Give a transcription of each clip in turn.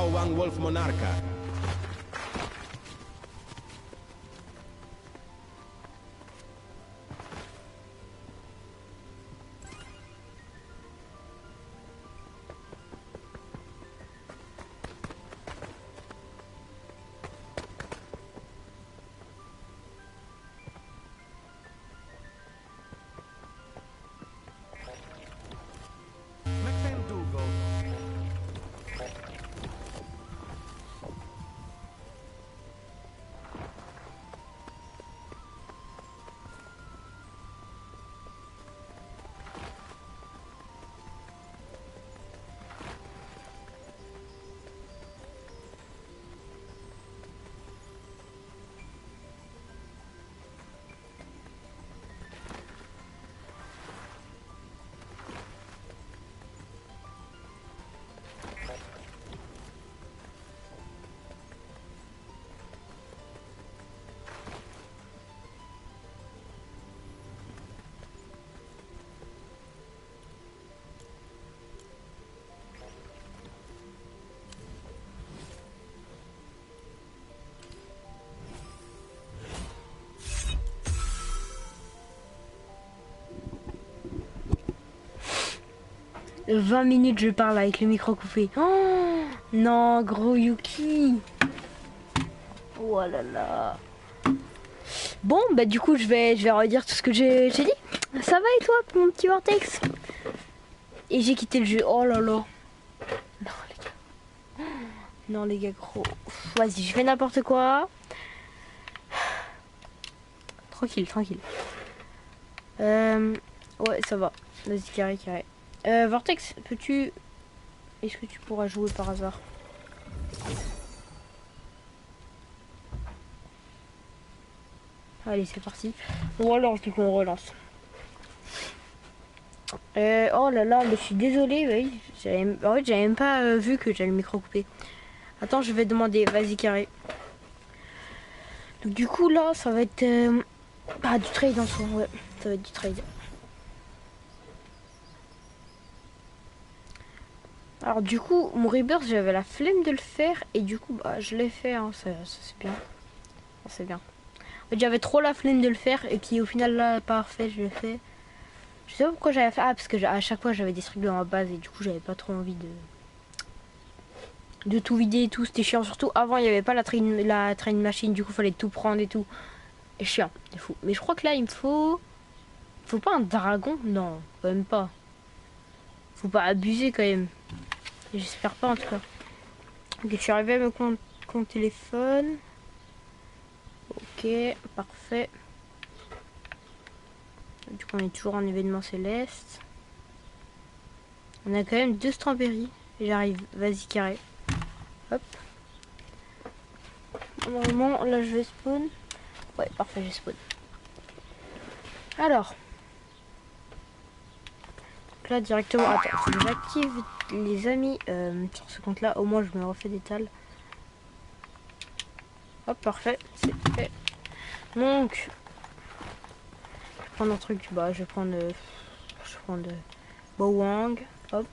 Bauwang Wolf Monarca. « 20 minutes je parle avec le micro coupé. Oh non, gros Yuki. Oh là là. Bon, bah du coup, je vais redire tout ce que j'ai dit. Ça va et toi, mon petit Vortex? Et j'ai quitté le jeu. Oh là là. Non, les gars. Non, les gars, gros. Vas-y, je fais n'importe quoi. Tranquille, tranquille. Ouais, ça va. Vas-y, carré, carré. Vortex, peux-tu... Est-ce que tu pourras jouer par hasard? Allez, c'est parti. On relance, du coup, on relance. Oh là là, mais je suis désolée, oui. En fait, j'avais même pas vu que j'avais le micro coupé. Attends, je vais demander. Vas-y, carré. Donc, du coup, là, ça va être... Ah, du trade en soi, ouais. Ça va être du trade. Alors, du coup, mon rebirth, j'avais la flemme de le faire. Et du coup, bah, je l'ai fait, hein. Ça c'est bien. C'est bien. En fait, j'avais trop la flemme de le faire. Et qui, au final, là, parfait, je l'ai fait. Je sais pas pourquoi j'avais fait. Ah, parce que à chaque fois, j'avais des trucs dans ma base. Et du coup, j'avais pas trop envie de tout vider et tout. C'était chiant. Surtout, avant, il n'y avait pas la train machine. Du coup, fallait tout prendre et tout. Et chiant, c'est fou. Mais je crois que là, il me faut... Faut pas un dragon? Non, quand même pas. Faut pas abuser quand même. J'espère pas en tout cas. Ok, je suis arrivé à mon téléphone. Ok, parfait. Du coup, on est toujours en événement céleste. On a quand même 2 strawberries. J'arrive, vas-y carré. Hop. Normalement, là je vais spawn. Ouais, parfait, j'ai spawn. Alors. Donc là, directement. Attends, faut que j'active les amis sur ce compte-là. Au moins, je me refais des tals. Hop, parfait, c'est fait. Donc, je vais prendre un truc, bah, je vais prendre Bowang, hop.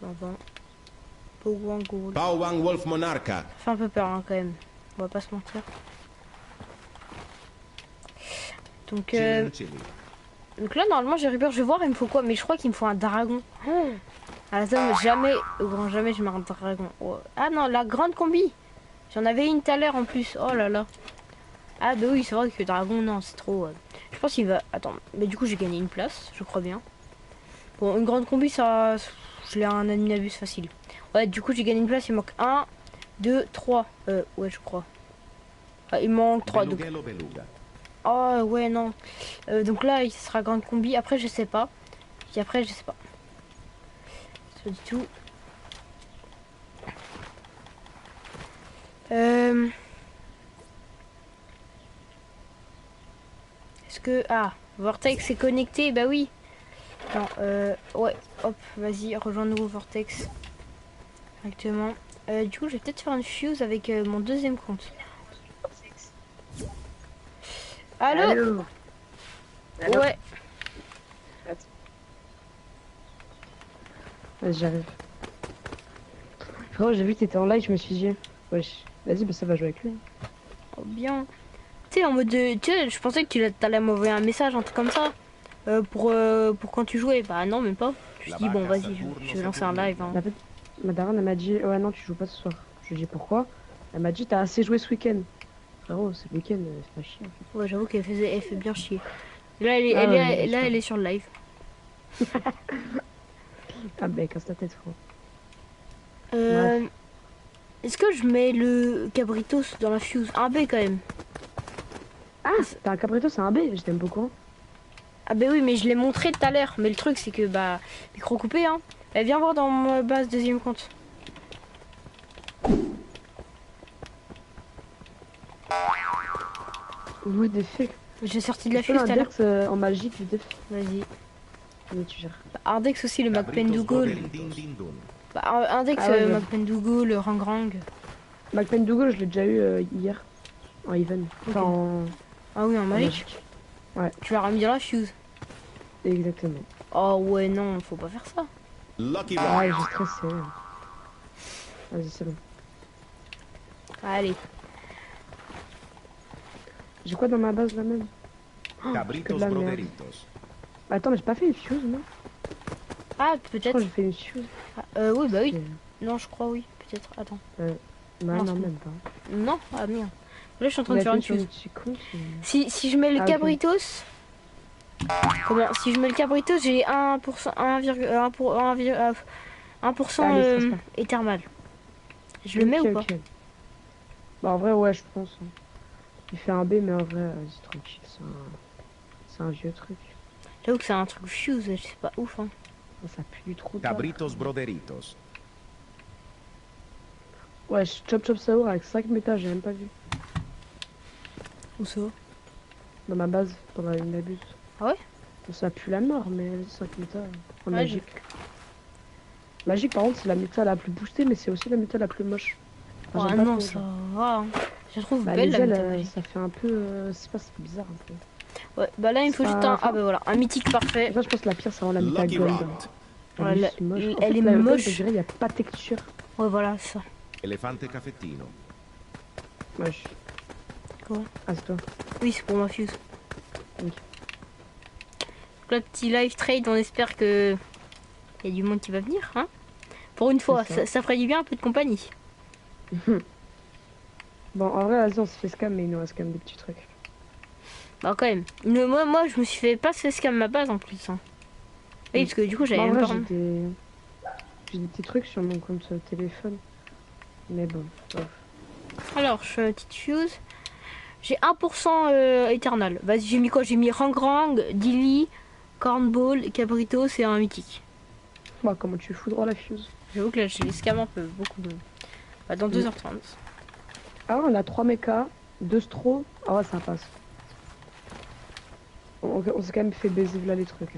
Pardon. Bauwang Wolf Monarca. Ça fait un peu peur, hein, quand même. On va pas se mentir. Donc, là, normalement, j'ai repère, je vais voir, il me faut quoi? Mais je crois qu'il me faut un dragon. Oh. À la somme, jamais, au grand jamais, je mets un dragon. Oh. Ah non, la grande combi. J'en avais une tout à l'heure en plus. Oh là là. Ah bah oui, c'est vrai que dragon, non, c'est trop... Je pense qu'il va... Attends, mais du coup, j'ai gagné une place, je crois bien. Bon, une grande combi, ça... Je l'ai un animabus facile. Ouais, du coup, j'ai gagné une place, il manque 1, 2, 3. Ouais, je crois. Ah, il manque 3. Donc... Oh, ouais, non. Donc là, il sera grande combi. Après, je sais pas. Et après, je sais pas. Pas du tout. Est-ce que... Ah, Vortex est connecté, bah oui. Non, ouais, hop, vas-y, rejoins nouveau Vortex. Directement. Du coup, je vais peut-être faire une fuse avec mon deuxième compte. Allô? Allô? Ouais. Vas-y, j'arrive. Frérot, j'ai vu que t'étais en live, je me suis dit, wesh, vas-y, bah ça va jouer avec lui. Oh, bien. Tu sais, en mode de... Tu sais, je pensais que t'allais m'envoyer un message, un truc comme ça. Pour quand tu jouais. Bah non, même pas. Je me suis dit, bon, vas-y, je vais lancer un live. Hein. Ma daronne, elle m'a dit, ouais, non, tu joues pas ce soir. Je lui ai dit, pourquoi? Elle m'a dit, t'as assez joué ce week-end. Frérot, ce week-end, c'est pas chier. En fait. Ouais, j'avoue elle fait bien chier. Là, elle est sur le live. Ah, bah, casse ta tête, frérot. Est-ce que je mets le Cabritos dans la fuse? Un B quand même. Ah, t'as un cabrito, c'est un B, je t'aime beaucoup. Ah bah oui, mais je l'ai montré tout à l'heure. Mais le truc, c'est que, bah, micro coupé, hein. Elle vient voir dans ma base deuxième compte. Ouais, des faits. J'ai sorti de la Tu fuse fais tout à l'heure. l'index en magique, le def. Vas-y. Mais tu gères. Index aussi, le MacPendugo. Bah, index, Ah ouais, MacPendugo, le Rangrang. MacPendugo, je l'ai déjà eu hier. En even. Enfin, Ok. Ah oui, en en magique. Ouais. Tu l'as remis dans la fuse. Exactement. Oh ouais, non, faut pas faire ça. Lucky Ah, Rock. j'ai stressé. Vas-y, c'est bon. Allez. J'ai quoi dans ma base là même? Que de Cabritos la merde. broderitos. Attends, mais j'ai pas fait une fuse, non? Ah, Je crois peut-être. que j'ai fait une fuse. Oui, bah oui. C'est- Non, je crois oui. Peut-être. Attends. Bah, Non, non, c'est même pas. Non, ah merde. Là, je suis en train On de a faire fait une sur fuse. le petit compte, Si je mets le Ah, ok. Cabritos. Comment? Si je mets le Cabritos, j'ai 1%, 1,1 pour 1% Allez, stresse pas. éthermal. Je le mets ou pas? Ok. Bah, en vrai, ouais, je pense. Hein. Il fait un B, mais en vrai, vas-y, tranquille. C'est un vieux truc. J'avoue que c'est un truc fuse, c'est pas ouf. Hein. Ça pue du trou. Cabritos broderitos. Ouais, chop chop sour avec 5 méta, j'ai même pas vu. Où ça? Dans ma base, dans la une abuse. Ah ouais? Ça pue la mort, mais vas-y, 5 méta. En Ouais, magique. Magique, par contre, c'est la méta la plus boostée, mais c'est aussi la méta la plus moche. Enfin, Ah j'aime pas non, trop, ça genre. va. Hein. Je la trouve Bah, belle les la ailes, métallurgie. ça fait un peu. C'est pas, c'est bizarre un peu. Ouais, bah là il me faut c'est juste pas- un. Ah bah voilà, un mythique parfait. Là, je pense que la pire, c'est vraiment la méta Lucky gold. Rock. Elle Ouais, est juste moche. En elle fait, est la gold, moche. je dirais, il n'y a pas de texture. Ouais, voilà, ça. Elefante caffettino. Moche. Quoi? Ah, c'est toi. Oui, c'est pour ma fuse. Ok. Donc là, petit live trade, on espère que il y a du monde qui va venir, hein. Pour une fois, ça. ça ferait du bien un peu de compagnie. Bon, en vrai, vas-y, on se fait scam, mais il nous reste quand même des petits trucs. Bah quand même. Moi, je me suis fait pas ce scam ma base en plus. Hein. Oui, parce que du coup, Bah, j'avais en même vrai, pas. j'ai des petits trucs sur mon compte téléphone. Mais bon, bref. Alors, je fais une petite fuse. J'ai 1% éternal. Vas-y, j'ai mis quoi? J'ai mis Rangrang, Dilly, Cornball, Cabritos et un mythique. Bah, comment tu fous droit la fuse? J'avoue que là, j'ai les scams un peu beaucoup. Bah, dans 2h30. Ah, on a 3 mechas, 2 stros. Ah ouais, ça passe. On s'est quand même fait baiser là les trucs.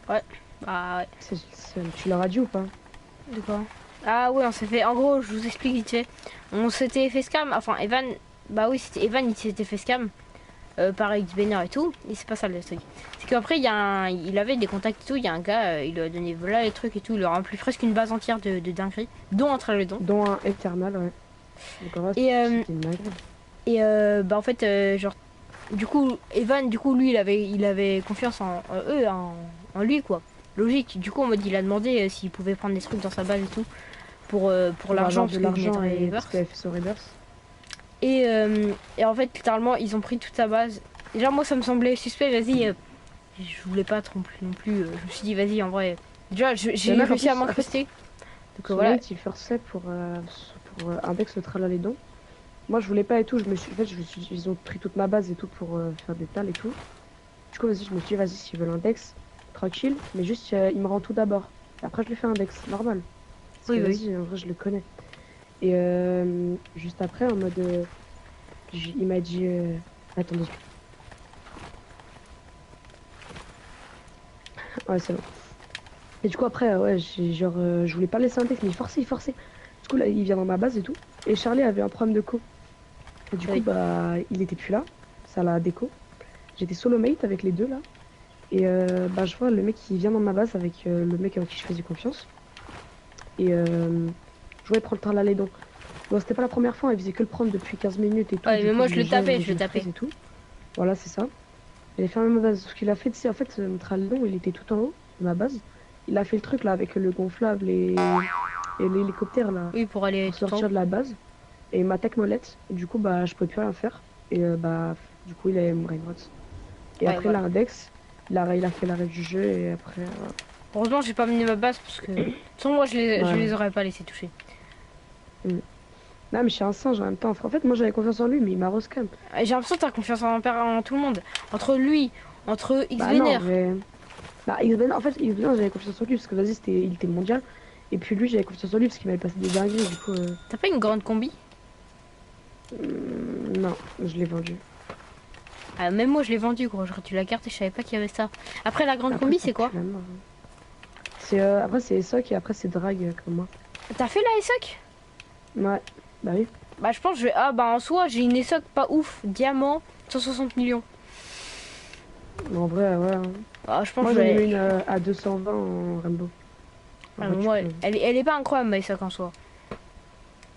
Hein. Bah ouais. Tu leur as dit ou pas? De quoi? Ah ouais, on s'est fait. En gros, je vous explique vite fait. On s'était fait scam. Enfin, Evan. Bah oui, c'était Evan, il s'était fait scam. Par Xbanner et tout. Et c'est pas ça le truc. C'est qu'après, il avait des contacts et tout. Il y a un gars, il lui a donné voilà les trucs et tout. Il leur a rempli presque une base entière de dingueries. Dont un Traledon. Dont un Eternal, ouais. Donc en vrai, Et, c'était une dinguerie. Et bah en fait, genre. Du coup, Evan, lui, il avait confiance en eux, en lui, quoi. Logique. Du coup, en mode, il a demandé s'il pouvait prendre des trucs dans sa base et tout. Pour l'argent, Avoir de l'argent et parce Reverse. qu'il avait fait son reverse. Et en fait, littéralement, ils ont pris toute sa base. Déjà, moi, ça me semblait suspect. Vas-y, je voulais pas tromper non plus. Je me suis dit, vas-y, en vrai. Déjà, j'ai mec, en réussi à plus, m'incruster. Donc Son voilà. mate, il forçait pour index le tralalédon. Moi, je voulais pas et tout. En fait, ils ont pris toute ma base et tout pour faire des tals et tout. Du coup, vas-y, je me suis dit, vas-y, s'ils veulent index, tranquille. Mais juste, il me rend tout d'abord. Et après, je lui fais index, normal. Parce Oui, que, oui. vas-y, en vrai, je le connais. Et juste après, en mode, il m'a dit, attendez. Ouais, c'est bon. Et du coup, après, ouais, je voulais pas laisser index, mais il forçait. Du coup, là, il vient dans ma base et tout. Et Charlie avait un problème de co. Et du coup, Oui. bah, il était plus là. Ça l'a déco. J'étais solo mate avec les deux là. Et bah, je vois le mec qui vient dans ma base avec le mec avec qui je faisais confiance. Et je voyais prendre le tralalédon. Bon, c'était pas la première fois, il faisait que le prendre depuis 15 minutes et tout. Ouais, du mais coup, moi je le gère, tapais, je le le tapais. freeze et tout. Voilà, c'est ça. Il a fait la même base. Ce qu'il a fait, c'est en fait, mon tralalédon, il était tout en haut de ma base. Il a fait le truc là avec le gonflable et l'hélicoptère là Oui, pour aller pour tout en sortir haut. de la base. Et il m'attaque molette. Du coup, bah, je pouvais plus rien faire. Et bah, du coup, il a me brainrot. Et Ouais, après, voilà. l'index, il a fait l'arrêt du jeu et après. Heureusement, j'ai pas mené ma base parce que. De toute façon, moi je Ouais. les aurais pas laissés toucher. Non, mais je suis un singe en même temps. En fait, moi, j'avais confiance en lui, mais il m'a rose quand même. J'ai l'impression que t'as confiance en tout le monde. Entre lui, entre Bah, non, X-Vener. mais. Bah, en fait, Xvener, j'avais confiance en lui parce que vas-y, il était mondial. Et puis lui, j'avais confiance en lui parce qu'il m'avait passé des dingueries. Du coup, T'as pas une grande combi? non, je l'ai vendu. Ah, même moi je l'ai vendu, gros. J'aurais dû la carte et je savais pas qu'il y avait ça. Après, la grande Après, combi, ça c'est quoi? pue la mort, hein. Après, c'est Soc et après, c'est Drag comme moi. T'as fait la ESOC? Ouais, bah oui. Bah, je pense que je vais. Ah, bah, en soi, j'ai une ESOC pas ouf. Diamant, 160 millions. Mais en vrai, ouais, hein. Ah, je pense Moi, que j'en je ai vais. eu une à 220 en Rainbow. En Ah, vrai, tu moi, peux- elle est pas incroyable, ma ESOC en soi.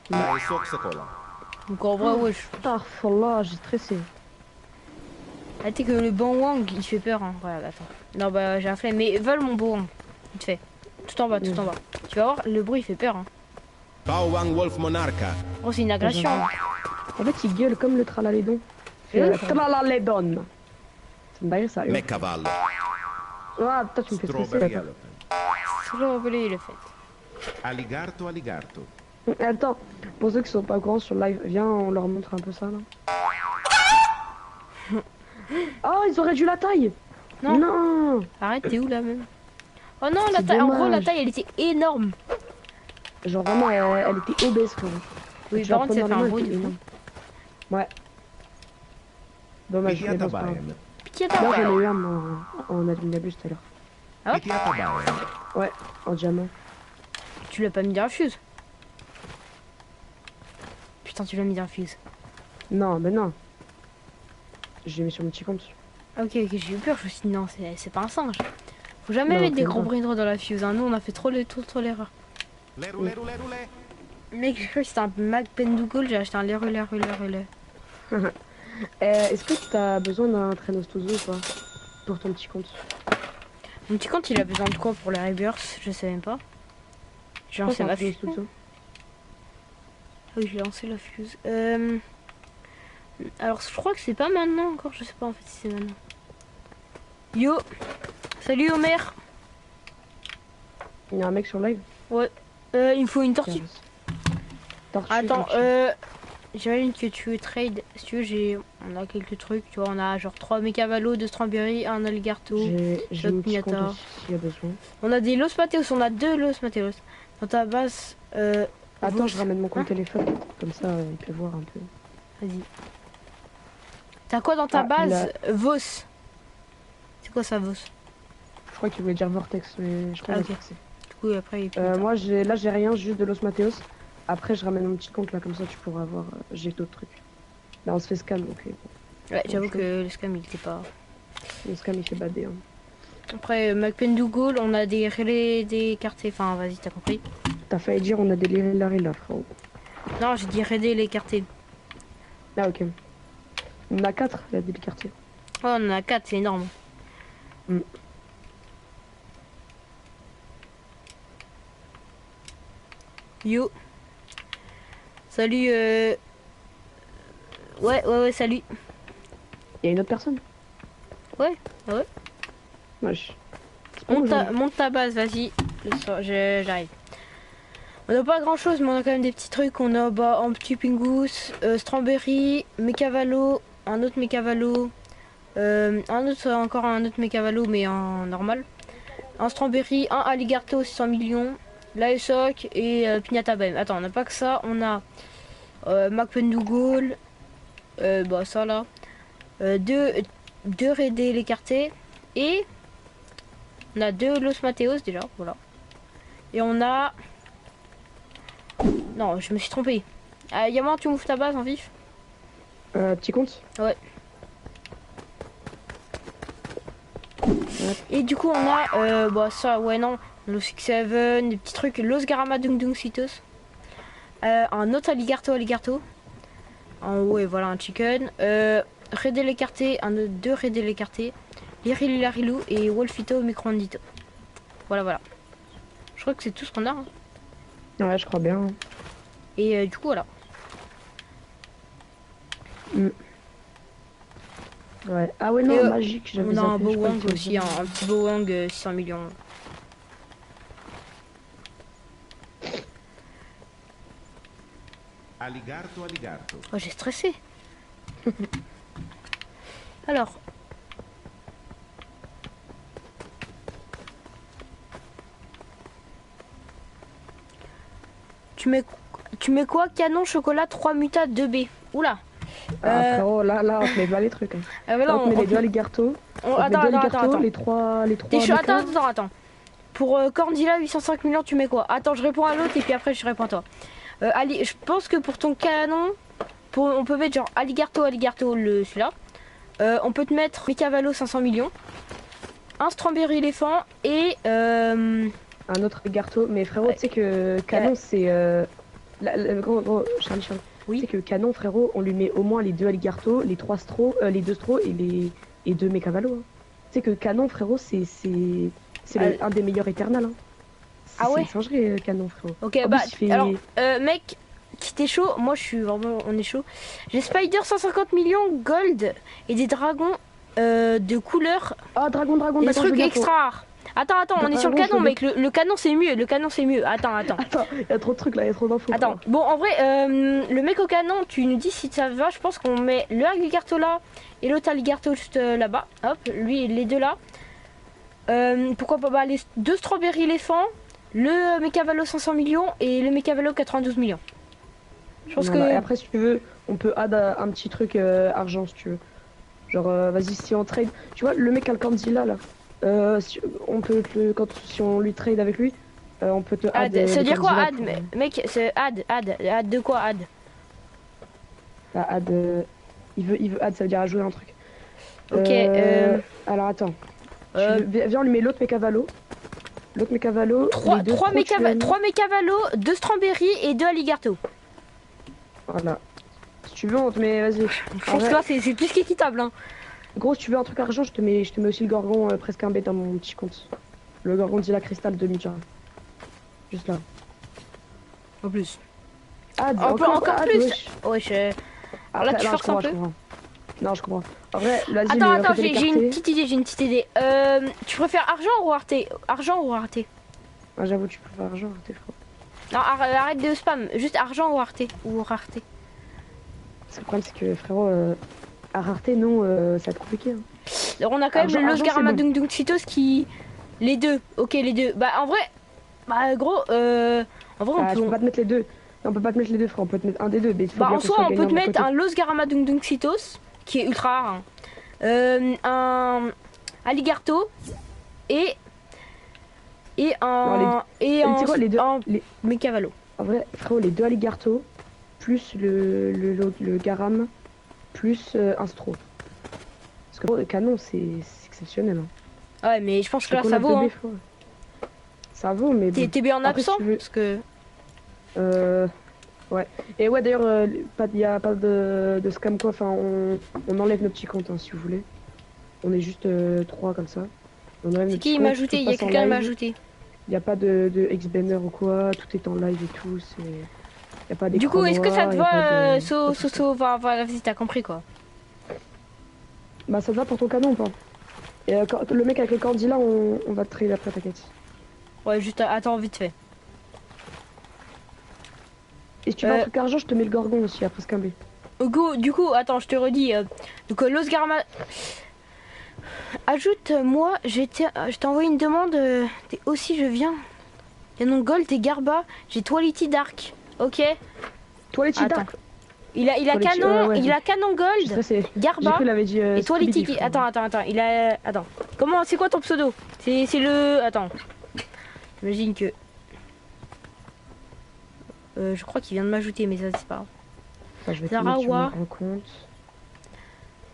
Dai Soxacola. Donc, en vrai, ouais. Astaghfirullah, j'ai stressé. Ah, tu sais que le bon Wang, il fait peur, hein. Voilà, attends. Non, bah, j'ai un flemme. Mais vole mon beau Wang. Vite fait. Tout en bas, tout en bas. Tu vas voir, le bruit, il fait peur, hein. Powang Wolf Monarca. Oh, c'est une agression. Hein. En fait, il gueule comme le tralalédon. Tralalédon. Ça me barre ça. Meccavallo. Ah, putain, tu me fais stresser. Strawberry Attends. Elephant. Strawberry le fait. Alligato Alligato. Attends, pour ceux qui sont pas au courant sur le live, viens, on leur montre un peu ça là. Oh, ils ont réduit la taille. Non. Non. Arrête, t'es où là même? Oh non, la C'est taille, en gros, la dommage. taille, elle était énorme. Genre vraiment, elle était obèse frérot. Oui, Tu par la contre, ça prends fait dans un les mains, bruit elle de était fou. énorme. Ouais. Dommage, mais Pitiata bon, c'est pas grave. Baem. Pitié, Moi t'as j'en ai eu un en adminabus tout à l'heure. Ah ouais? Pitiata Baem. Ouais, en diamant. Tu l'as pas mis dans la fuse. Putain, tu l'as mis dans la fuse. Non, mais non. J'ai mis sur mon petit compte. Ah, ok, ok, j'ai eu peur. Je me suis dit, non, c'est pas un singe. Faut jamais Non, mettre des t'es gros pas. brainrots dans la fuse. Hein. Nous, on a fait trop l'erreur. Le roulé, roulé, roulé. Mec, j'ai cru que c'était un Mac Pendougal. J'ai acheté un lait. Est-ce que t'as besoin d'un traîneau Stozo ou pas? Pour ton petit compte. Mon petit compte, il a besoin de quoi pour les rebirths? Je sais même pas. J'ai lancé ma fuse. Stozo. Oui, j'ai lancé la fuse. Alors, je crois que c'est pas maintenant encore. Je sais pas en fait si c'est maintenant. Yo! Salut Homer! Il y a un mec sur live. Ouais. Il me faut une tortue. Tortue, Attends, tortue. j'imagine que tu veux trade. Si tu veux, on a quelques trucs. Tu vois, on a genre 3 mécavalos, 2 strawberry, un alligato. J'ai mon petit compte Pignata. aussi s'il y a besoin. On a des Los Mateos, on a 2 Los Mateos. Dans ta base, Attends, Vos- je ramène mon compte Hein téléphone. Comme ça, il peut voir un peu. vas-y. T'as quoi dans ta Ah, il base? Vos. C'est quoi ça, Vos? Je crois qu'il voulait dire Vortex, mais je crois Ah, que ok. c'est. Du coup, après, il peut Moi, j'ai rien, juste de Los Mateos. Après, je ramène mon petit compte là, comme ça, tu pourras voir. J'ai d'autres trucs. Là, on se fait scam, ok. Bon. Ouais, j'avoue que le scam, il était pas. Le scam, il fait bader. Hein. Après, McPendougal, on a des relais, des quartiers. Enfin, vas-y, t'as compris. T'as failli dire, on a des Larry là, frérot. Non, j'ai dit relais, les quartiers. Ah, ok. On en a 4, il y a des quartiers. Ouais, on en a 4, c'est énorme. Mm. Yo. Salut. Ouais, salut. Il y a une autre personne? Ouais. Wesh. C'est pas moi, Monte ta base, vas-y. J'arrive. On n'a pas grand chose, mais on a quand même des petits trucs. On a un petit pingus, strawberry, mécavalo, un autre mécavalo, encore un autre mécavalo, mais en normal. Un strawberry, un alligato 600 millions, la ESOC et Pignata Baem. Attends, on n'a pas que ça, on a McPendougal, bah ça là, deux Redé l'écarté et on a 2 Los Mateos déjà, voilà. Et on a... Non, je me suis trompé. Yaman, tu m'ouvres ta base en vif? Petit compte? Ouais. Et du coup, on a... bah ça, ouais, non. Los 6-7, des petits trucs. Los Garama Dung Dung Citos. Un autre Aligarto. En haut, et voilà, un chicken. Redel écarté, deux Redel écartés. Lirilarilou et Wolfito Microandito. Voilà. Je crois que c'est tout ce qu'on a. Hein. Ouais, je crois bien. Et du coup, voilà. Ouais. Ah ouais, non, Et, magique. J'avais on a un zappé, je crois Bowang que aussi, un petit Bowang 600 millions. Aligarto, aligarto. Oh, j'ai stressé. Alors. Tu mets quoi? Canon, chocolat, 3 mutats, 2B. Oula. Ah frérot, là, on te met pas les trucs. Hein. Là, on te met les deux Aligarto. Attends. Les trois T'es chaud? mechas. Attends. Pour Cordilla 805 millions, tu mets quoi? Attends, je réponds à l'autre et puis après je réponds à toi. Je pense que pour ton canon, on peut mettre genre Aligarto, celui-là. On peut te mettre Mecavalo 500 millions. Un Strawberry éléphant et Un autre Aligarto. Mais frérot, tu sais que canon, c'est... Gros, Charlie. Oui. Tu sais que canon, frérot, on lui met au moins les deux Aligarto, les deux Stro et deux Mecavalo. Hein. Tu sais que canon, frérot, c'est un des meilleurs éternels. Hein. Ah ouais. C'est une singerie, canon, frérot. Ok, En bah plus, il fait... alors mec, si t'es chaud, moi je suis vraiment, on est chaud. J'ai Spider 150 millions gold et des dragons de couleur. Oh, dragon, Des trucs extra rares. Attends, on est sur le canon, mec. Le canon c'est mieux. Attends. Attends, il y a trop de trucs là, il y a trop d'infos. Attends, bon en vrai, le mec au canon, tu nous dis si ça va. Je pense qu'on met le Aligarto là et l'autre Aligarto juste là-bas. Hop, lui, les deux là. Pourquoi pas les deux Strawberry éléphants, le Mecavalo 500 millions et le Mecavalo 92 millions. Je pense que... Et après, si tu veux, on peut add un petit truc argent si tu veux. Genre, vas-y, si on trade. Tu vois, le mec à le Candila là. On peut si on lui trade avec lui, on peut te add. Ça veut dire quoi Candila add mec, c'est add de quoi add? Bah, add. Il veut add, ça veut dire ajouter un truc. Ok. Alors attends. Viens, on lui met l'autre Mecavalo. L'autre Mecavalo. 3 Mecavalo, 2 Strawberry et 2 Aligarto. Voilà. Si tu veux, on te met. Vas-y. Je pense que là, c'est plus qu'équitable. Hein. Gros, si tu veux un truc argent, je te mets aussi le Gorgon presque un B dans mon petit compte. Le Gorgon Dila Cristal de Midja. Juste là. En plus. Add, encore plus. Wesh. Ouais, alors là, tu forces un peu. Non, je comprends. En vrai, vas-y. Attends, j'ai une petite idée. Tu préfères argent ou rareté? Ah, j'avoue, tu préfères argent, t'es faux. Non, arrête de spam. Juste argent ou rareté. Parce que le problème, c'est que frérot, à rareté, non, ça va être compliqué. Hein. Alors, on a quand même le Los Garama Dung Dung Cheetos qui. Les deux. Ok, les deux. Bah, en vrai. Gros, en vrai, on peut pas te mettre les deux. Non, on peut pas te mettre les deux, frère. On peut te mettre un des deux. Mais bah, en soi, on peut te mettre un Los Garama Dung Dung Cheetos qui est ultra rare. Hein. Un Aligarto et un Mecavalo. En vrai, frérot, les deux Aligarto plus le Garam plus un Stro. Parce que le canon, c'est exceptionnel. Hein. Ouais, mais je pense que là, ça vaut. Hein. Ça vaut, mais bon. T'es bien en absent parce que. Ouais. Et ouais, d'ailleurs, il n'y a pas de scam quoi. Enfin, on enlève nos petits comptes hein, si vous voulez. On est juste 3 comme ça. C'est qui m'a ajouté? Il y a quelqu'un qui m'a ajouté. Il n'y a pas de ex-banner ou quoi. Tout est en live et tout. Y a pas du coup, est-ce que ça te va, vas-y, t'as compris quoi? Bah, ça te va pour ton canon ou pas? Et le mec avec le Candila, on va te trade après, t'inquiète. Ouais, juste attends, vite fait. Et si tu veux un truc argent, je te mets le Gorgon aussi après ce câble. Go, du coup, attends, je te redis. Donc, Los Garma. Ajoute-moi, je t'ai envoyé une demande. Aussi, je viens. Canon Gold et Garba. J'ai Twality Dark. Ok. Twality Dark. Il a canon, il a canon Gold. Garba. Et Twality. Attends. Attends. Comment, c'est quoi ton pseudo? C'est le. Attends. J'imagine que. Je crois qu'il vient de m'ajouter, mais ça c'est pas grave. Enfin, je vais Zarawa.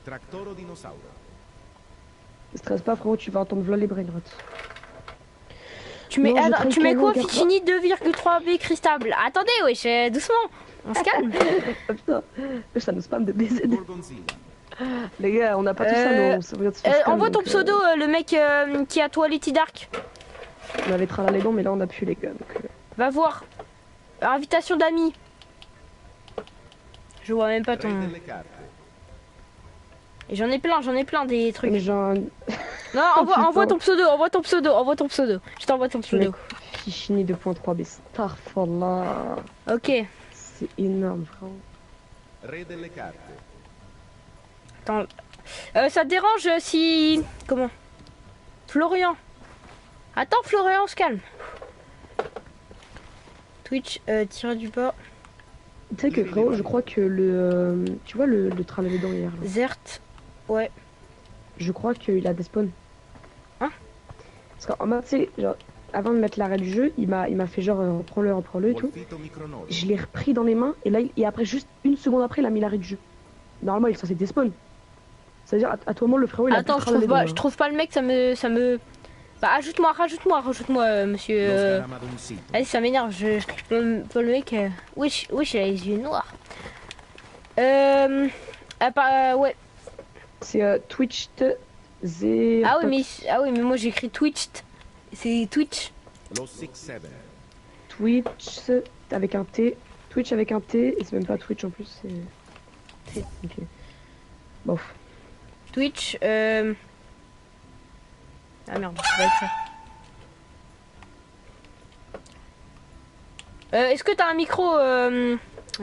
Tractoro dinosauro. Stresse pas frérot, tu vas entendre v'là les brainrots. Tu mets, Non, je attends, prends tu le mets canon, quoi? regarde Ficini 2,3B cristal. Attendez, wesh, doucement. On se calme. Ah, putain, ça nous spam de BZ. Gorgonzilla. Les gars, on n'a pas tout ça, Euh, nous, on se regarde sur Scam, envoie ton donc, pseudo, le mec qui a Toilette Dark. On avait tralala les dents, mais là on a pu les gars. Donc, Va voir. Invitation d'amis. Je vois même pas Re ton. delle carte. Et j'en ai plein des trucs. mais j'ai un Non, Oh, putain. envoie ton pseudo. Je t'envoie ton pseudo. Fichini 2.3B Starfallah. Ok. C'est énorme, vraiment. Re delle carte. Attends. Ça te dérange si. Comment? Florian. Attends, Florian, on se calme. Twitch, tirer du bas. Tu sais que vraiment, je crois que tu vois le tralala les dents hier, là. Zert. Ouais. Je crois qu'il a des spawns. Hein? Parce qu'en mode, tu sais, genre, avant de mettre l'arrêt du jeu, il m'a fait genre reprends-le et tout. Wolfito Micronodo. Je l'ai repris dans les mains et là, et après, juste une seconde après, il a mis l'arrêt du jeu. Normalement, il est censé despawn. C'est-à-dire, à tout moment, le frérot, il a Attends, plus tralala les dents, je trouve pas le mec, ça me. Bah, rajoute-moi, monsieur. Lo scaramanzino. Allez, ça m'énerve, je clique pas le mec. Wesh, il a les yeux noirs. Ouais. C'est Twitch Z. Ah oui, mais moi j'écris Twitch. C'est Twitch. Lo 6-7. Twitch avec un T. Twitch avec un T. Et c'est même pas Twitch en plus, c'est. Ok. Bof. Twitch. Ah merde, je vais écrire. Est-ce que t'as un micro,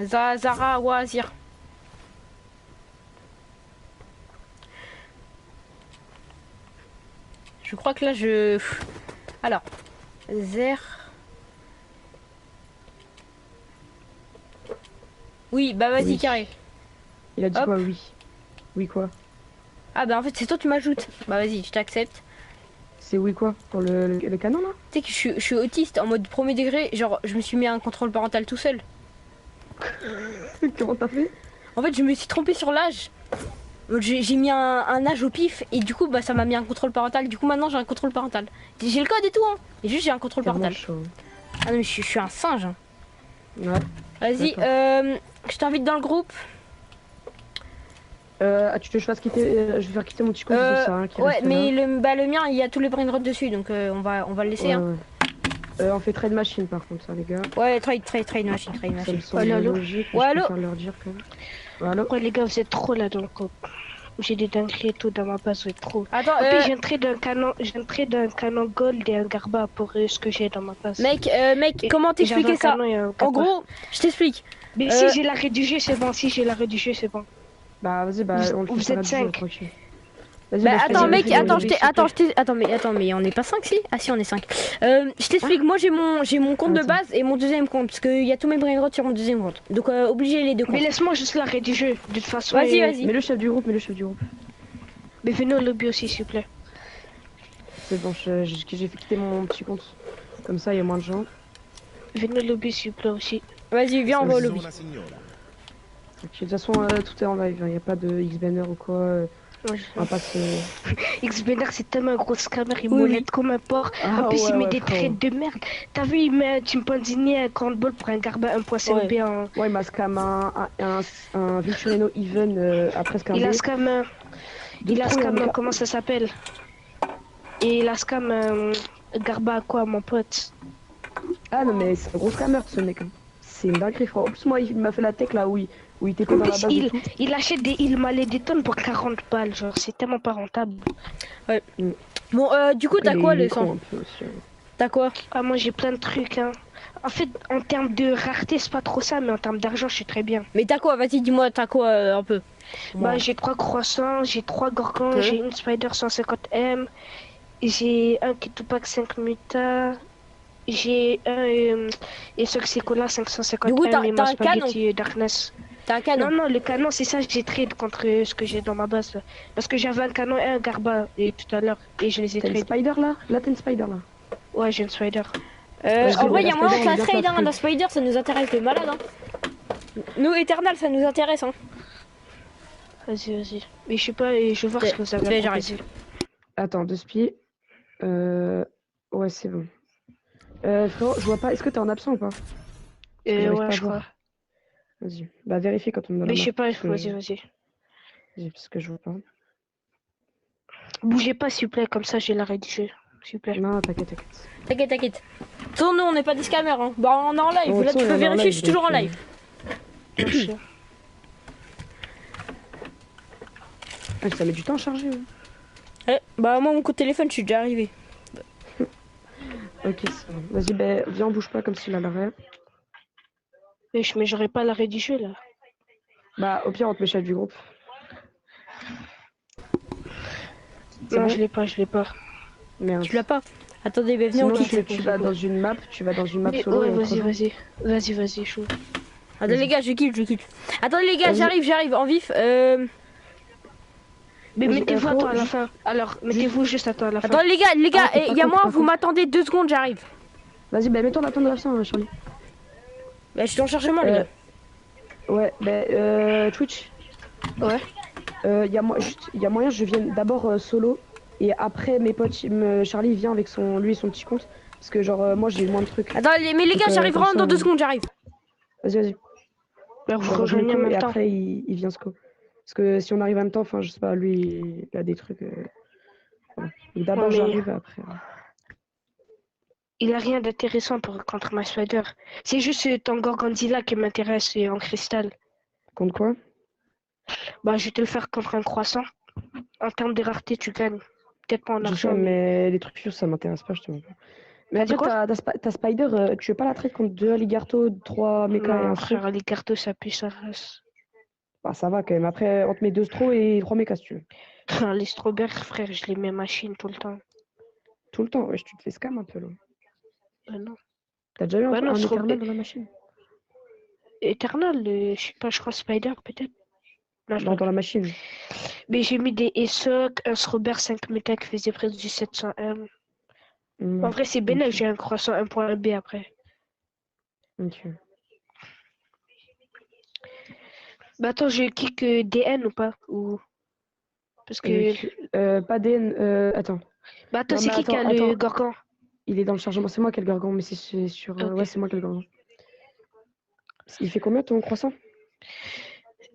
Zara ou Azir? Je crois que là je. Alors, Zer. Oui, bah vas-y, Oui. carré. Il a dit Hop. quoi, oui. Oui, quoi. Ah bah en fait c'est toi tu m'ajoutes. Bah vas-y, je t'accepte. C'est oui, quoi. Pour le canon, là. Tu sais que je suis autiste en mode premier degré, genre je me suis mis un contrôle parental tout seul. Comment t'as fait? En fait je me suis trompé sur l'âge. Donc, j'ai mis un âge au pif et du coup bah ça m'a mis un contrôle parental. Du coup maintenant j'ai un contrôle parental. J'ai le code et tout hein. Et juste j'ai un contrôle Clairement parental. chaud. Ah non mais je suis un singe. Hein. Ouais. Vas-y, D'accord. je t'invite dans le groupe. Tu veux que je fasse quitter. Je vais faire quitter mon petit compte, c'est ça, hein, qui Ouais reste mais là. le mien il y a tous les brainrots dessus donc on va le laisser Ouais, hein. ouais. On fait trade machine par contre, ça, les gars. Ouais, trade machine. Ça me semble Allô, allô. logique. Ouais, je allô. préfère leur dire quand même. Allô. Ouais, les gars, vous êtes trop là dans le coq. J'ai des dingueries et tout dans ma base, vous êtes trop. Attends, En plus, j'ai entré d'un canon gold et un garba pour ce que j'ai dans ma base. mec, Et- comment et j'avais t'expliquer un ça? canon et un En garba. gros, je t'explique. Mais si j'ai l'arrêt du jeu, c'est bon. Si j'ai l'arrêt du jeu, c'est bon. Bah, vas-y, bah, on le Vous fait êtes sur la 5. tranquille. Vas-y, Bah je attends fais- mec, je fais attends, des- attends mais on n'est pas 5 si? Ah si on est 5. Je t'explique, moi j'ai mon compte de Attends. base et mon deuxième compte parce qu'il y a tous mes brainrots sur mon deuxième compte. Donc obligé les deux comptes. Mais laisse-moi juste l'arrêt du jeu. De toute façon. Vas-y, vas-y. Mets le chef du groupe, mets le chef du groupe. Mais venez au lobby aussi, s'il vous plaît. C'est bon, j'ai fait quitter mon petit compte. Comme ça, il y a moins de gens. Venez au lobby, s'il vous plaît aussi. Vas-y, viens, on va au lobby. Zona signora. Ok, de toute façon, tout est en live. Il n'y a pas de X-Banner ou quoi. Ouais. On va pas se. X-Banner, c'est tellement un gros scammer. Il Oui, molette comme un porc. Ah, En plus, ouais, il met ouais, des frérot. trades de merde. T'as vu, il met un chimpanzini, un handball pour un garba 1.5B en. Ouais, il m'a scam un Victorino Even après scam. Il a scam comment ça s'appelle? Et il a scam Garba quoi, mon pote? Ah non, mais c'est un gros scammer ce mec. Hein. C'est une dinguerie, frère. En plus, moi, il m'a fait la tech là où il était pas En dans la plus, base et tout. il achète des îles malais des tonnes pour 40 balles, genre c'est tellement pas rentable. Bon, du coup, t'as Il quoi est le con sang? un peu aussi, hein. T'as quoi? Ah, moi j'ai plein de trucs, hein. En fait, en termes de rareté, c'est pas trop ça, mais en termes d'argent, je suis très bien. Mais t'as quoi? Vas-y, dis-moi, t'as quoi un peu? Bah, j'ai 3 croissants, j'ai 3 gorgons, Ok. j'ai une Spider 150M, j'ai un Kitupac 5 Muta, j'ai un Esoxicola Du coup, 550M t'as et un ma Spaghetti canon. Darkness. T'as un canon? Non, le canon, c'est ça, j'ai trade contre ce que j'ai dans ma base. Là. Parce que j'avais un canon et un garba et tout à l'heure, et je les ai T'as une trade. spider là? Là, t'as une spider là. Ouais, j'ai une Spider. Parce En que vrai, il y a la moyen Spider, que la on est bien trade, hein. fait. La Spider, ça nous intéresse de malade, hein. Nous, Eternal, ça nous intéresse, hein. Vas-y. Mais je sais pas, et je vais voir ce que vous avez Ouais, à proposer. Attends, 2 spies. Ouais, c'est bon. Frérot, je vois pas. Est-ce que t'es en absent ou pas? J'arrive pas Ouais, à je voir. crois. Vas-y. Bah, vérifie quand on me donne Mais la je sais map, pas, parce que... vas-y, vas-y. Vas-y, parce que je vois pas. Bougez pas, s'il vous plaît, comme ça, j'ai la rédigée. S'il vous plaît. Non, t'inquiète, t'inquiète. T'inquiète, t'inquiète. Sinon, nous, on n'est pas des scammers. Hein. Bah, on est en live. Bon, Là, de toute tu façon, peux on est en vérifier, je live, suis toujours en donc, live. Bien sûr. Ah, ça met du temps à charger. Ouais. Bah, moi, mon coup de téléphone, je suis déjà arrivé. Ok, ça va. Vas-y, bah, viens, on bouge pas comme s'il a l'arrêt. Mais j'aurais pas la rédigée, là. Bah, au pire, on te met chef du groupe. C'est Non, bon je l'ai pas, je l'ai pas. Merde. Tu l'as pas? Attendez, bah, venez, Sinon, on quitte. tu vas dans une map, Mais solo ouais, et on te vas-y, rejoint. vas-y. Vas-y, chaud. Attendez, les gars, je quitte. Attendez, les gars, Vas-y. j'arrive, en vif. Mais Vas-y, mettez-vous à frérot, temps à la fin. Alors, mettez-vous juste à temps à la fin. Attendez, les gars, Ah, t'es pas il y a con, moi, t'es pas vous con. m'attendez 2 secondes, j'arrive. Vas-y, bah, mets-toi en attente de la fin, Charlie. Bah, je suis en chargement, les gars. Ouais, bah, Twitch. Ouais. Y a moyen, je vienne d'abord solo et après mes potes, Charlie vient avec son petit compte parce que genre moi j'ai moins de trucs. Attends, mais les Donc, gars, j'arrive comme vraiment ça, dans 2 secondes, j'arrive. Vas-y. Alors, vous Genre je rejoignez en Nico même et temps. après il vient Sco. Parce que si on arrive en même temps, enfin je sais pas, lui il a des trucs. Voilà. Donc d'abord Ouais, mais- j'arrive après. Il a rien d'intéressant contre ma Spider. C'est juste ton Gorgonzilla qui m'intéresse et en cristal. Contre quoi? Bah, je vais te le faire contre un croissant. En termes de rareté, tu gagnes. Peut-être pas en Je sais, argent, mais. mais les trucs sûrs ça m'intéresse pas, je te vois pas. Mais T'as dit après quoi? t'as Spider, tu veux pas la trade contre 2 Alligato, 3 Mecha et Non, un Stro? frère, les cartes, ça pue sa race. Bah ça va quand même. Après on te met 2 Stro et 3 Mecha si tu veux. Les strawberries, frère, je les mets machine tout le temps. Tout le temps, ouais, tu te fais scam un peu là. Bah non. T'as déjà eu Bah non, un Strawberry- Eternal dans la machine? Eternal, je sais pas, je crois Spider, peut-être. Non, je Non, sais dans pas. la machine. Mais j'ai mis des ESOC, un Strawberry 5 méta qui faisait presque du 700M. En Ouais, vrai, c'est bénéf, ok. j'ai un croissant 1.B après. Ok. Bah attends, je kick DN ou pas? Ou... Parce que... Pas DN. Attends. Bah attends, Non, c'est mais qui a attends, le attends. Gorgon? Il est dans le chargement. C'est moi qui ai le gargant, mais c'est sur. Ok. Ouais, c'est moi qui ai le gargant. Il fait combien ton croissant?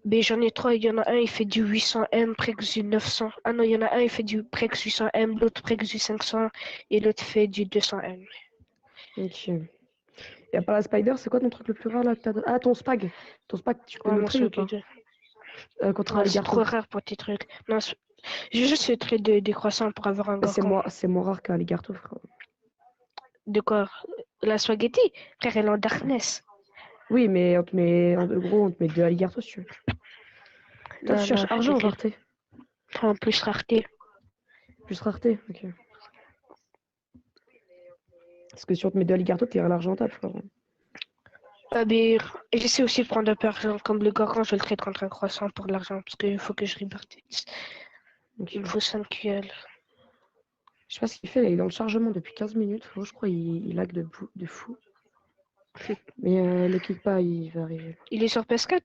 Mais j'en ai 3, il y en a un, il fait du 800M, presque du 900. Ah non, il y en a un, il fait du presque 800M, l'autre presque du 500, et l'autre fait du 200M. Ok. Y a pas la Spider, c'est quoi ton truc le plus rare là que t'as? Ah, ton Spag. Ton Spag, tu peux Ouais, le moi, trade ou pas? Contre un ouais, c'est Alligator. trop rare pour tes trucs. Non, j'ai juste fait trade des croissants pour avoir un Gorgon. C'est moins rare qu'un Alligator, frère. De quoi? La spaghetti? Frère, elle est en darkness. Oui, mais on te met. En gros, on te met 2 Alligators, si tu veux. Toi, Non, tu cherches non, argent ou t'inquiète. rareté? En plus, rareté. Plus rareté, ok. Parce que si on te met 2 Alligator, t'es l'argentable, frère. Ah, mais j'essaie aussi de prendre un peu d'argent. Comme le Gorgon, je le trade contre un croissant pour de l'argent. Parce qu'il faut que je repartisse. Ok. Il me faut 5 QL. Je sais pas ce qu'il fait, là, il est dans le chargement depuis 15 minutes. Frérot, je crois il lag de fou. Mais le kick pas, il va arriver. Il est sur PS4?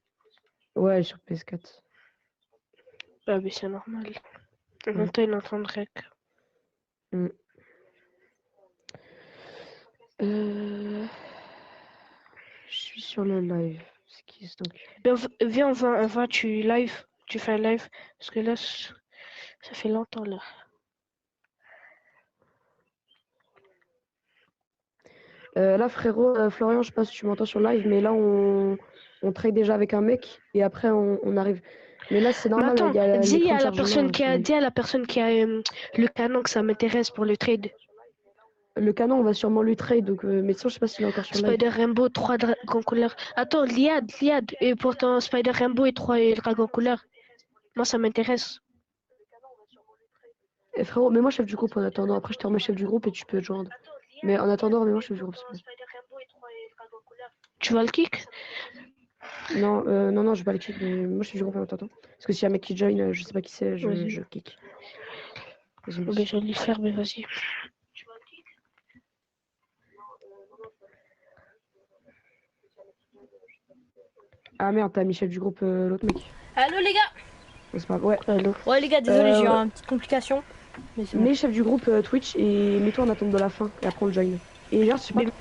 Ouais, sur PS4. Ah, mais c'est normal. En Ouais. même temps, il entend le rec. Je suis sur le live. Ce qui est donc. Viens, on va, tu live. Tu fais un live. Parce que là, ça fait longtemps, là. Là, frérot, Florian, je sais pas si tu m'entends sur live, mais là, on trade déjà avec un mec et après, on arrive. Mais là, c'est Mais normal, attends, il y a dis l'écran à de la personne chargement, dis à la personne qui a le canon que ça m'intéresse pour le trade. Le canon, on va sûrement lui trade, donc, mais sinon, je sais pas s'il est encore sur live. Spider Rainbow, 3 dragons couleurs. Attends, Liad. Et pourtant, Spider Rainbow et 3 dragons couleurs. Moi, ça m'intéresse. Eh, frérot, mets-moi chef du groupe en attendant. Après, je te remets chef du groupe et tu peux te joindre. Mais en attendant, mets-moi chef du groupe, s'il te plaît. Tu vas le kick? Non, non, je vais pas le kick, mais moi, chef du groupe en attendant. Parce que s'il y a un mec qui join, je sais pas qui c'est, Vas-y. je kick. Vas-y, Oh, merci. ben, je vais le faire, mais vas-y. Ah merde, t'as mis chef du groupe l'autre mec. Allô, les gars? Ouais, c'est pas grave. Ouais. Allô? Ouais, les gars, désolé, j'ai eu ouais. une petite complication. Mais c'est bon. Mets chef du groupe Twitch et mets-toi en attente de la fin et après on le join. Et genre, je sais pas, Mais